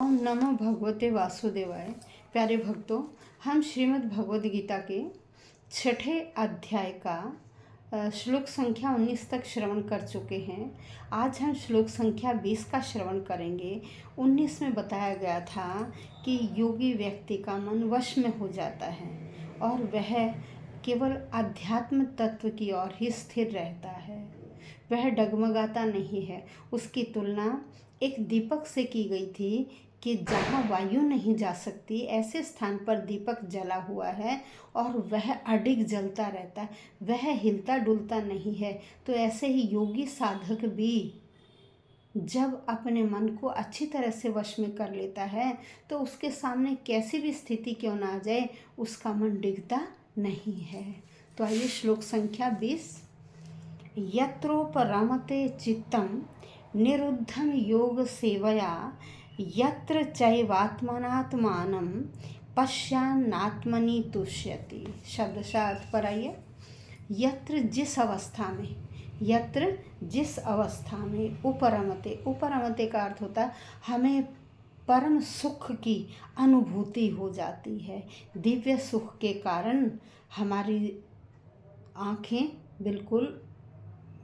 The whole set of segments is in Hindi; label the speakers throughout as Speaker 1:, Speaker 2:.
Speaker 1: ओम नमो भगवते वासुदेवाय। प्यारे भक्तों, हम श्रीमद् भगवद गीता के छठे अध्याय का श्लोक संख्या 19 तक श्रवण कर चुके हैं। आज हम श्लोक संख्या 20 का श्रवण करेंगे। 19 में बताया गया था कि योगी व्यक्ति का मन वश में हो जाता है और वह केवल अध्यात्म तत्व की ओर ही स्थिर रहता है, वह डगमगाता नहीं है। उसकी तुलना एक दीपक से की गई थी कि जहाँ वायु नहीं जा सकती ऐसे स्थान पर दीपक जला हुआ है और वह अडिग जलता रहता है, वह हिलता डुलता नहीं है। तो ऐसे ही योगी साधक भी जब अपने मन को अच्छी तरह से वश में कर लेता है तो उसके सामने कैसी भी स्थिति क्यों ना आ जाए, उसका मन डिगता नहीं है। तो आइए श्लोक संख्या 20। यत्रोपरमते चित्तम निरुद्धं योग सेवया यत्र चैवात्मनात्मानं पश्यान्नात्मनि तुष्यति। शब्दशः अर्थ पर आइए। यत्र जिस अवस्था में, यत्र जिस अवस्था में, उपरमते, उपरमते का अर्थ होता है हमें परम सुख की अनुभूति हो जाती है। दिव्य सुख के कारण हमारी आँखें बिल्कुल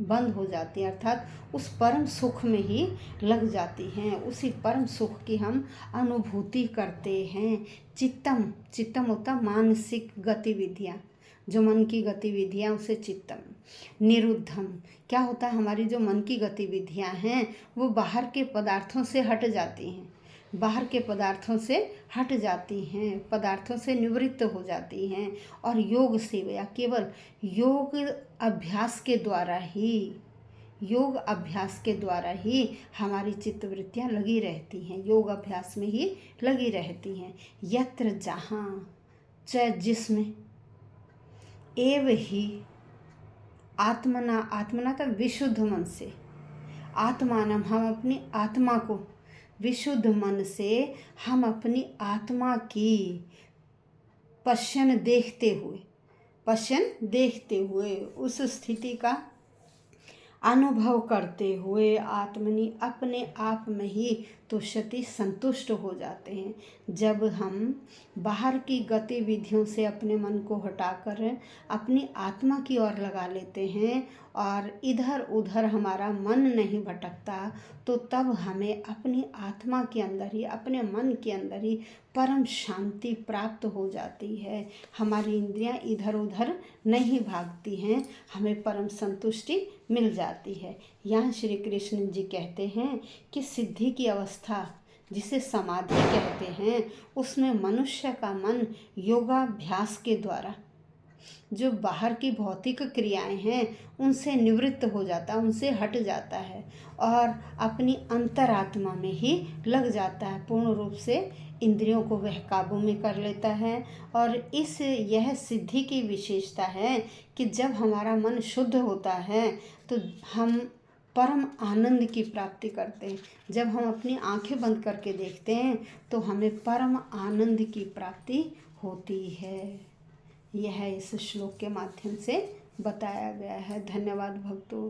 Speaker 1: बंद हो जाती हैं, अर्थात उस परम सुख में ही लग जाती हैं, उसी परम सुख की हम अनुभूति करते हैं। चित्तम, चित्तम होता मानसिक गतिविधियाँ, जो मन की गतिविधियाँ उसे चित्तम। निरुद्धम क्या होता है, हमारी जो मन की गतिविधियाँ हैं वो बाहर के पदार्थों से हट जाती हैं, बाहर के पदार्थों से हट जाती हैं, पदार्थों से निवृत्त हो जाती हैं। और योग सेवया, केवल योग अभ्यास के द्वारा ही, योग अभ्यास के द्वारा ही हमारी चित्तवृत्तियाँ लगी रहती हैं, योग अभ्यास में ही लगी रहती हैं। यत्र जहाँ, च जिसमें, एव ही, आत्मना, आत्मना का विशुद्ध मन से, आत्मानम हम अपनी आत्मा को, विशुद्ध मन से हम अपनी आत्मा की पश्यन देखते हुए, पश्यन देखते हुए उस स्थिति का अनुभव करते हुए आत्मनि अपने आप में ही तुष्यति संतुष्ट हो जाते हैं। जब हम बाहर की गतिविधियों से अपने मन को हटाकर अपनी आत्मा की ओर लगा लेते हैं और इधर उधर हमारा मन नहीं भटकता, तो तब हमें अपनी आत्मा के अंदर ही, अपने मन के अंदर ही परम शांति प्राप्त हो जाती है। हमारी इंद्रियां इधर उधर नहीं भागती हैं, हमें परम संतुष्टि मिल जाती है। यहाँ श्री कृष्ण जी कहते हैं कि सिद्धि की अवस्था जिसे समाधि कहते हैं, उसमें मनुष्य का मन योगाभ्यास के द्वारा जो बाहर की भौतिक क्रियाएं हैं उनसे निवृत्त हो जाता है, उनसे हट जाता है और अपनी अंतरात्मा में ही लग जाता है। पूर्ण रूप से इंद्रियों को वह काबू में कर लेता है। और यह सिद्धि की विशेषता है कि जब हमारा मन शुद्ध होता है तो हम परम आनंद की प्राप्ति करते हैं। जब हम अपनी आंखें बंद करके देखते हैं तो हमें परम आनंद की प्राप्ति होती है। यह इस श्लोक के माध्यम से बताया गया है। धन्यवाद भक्तों।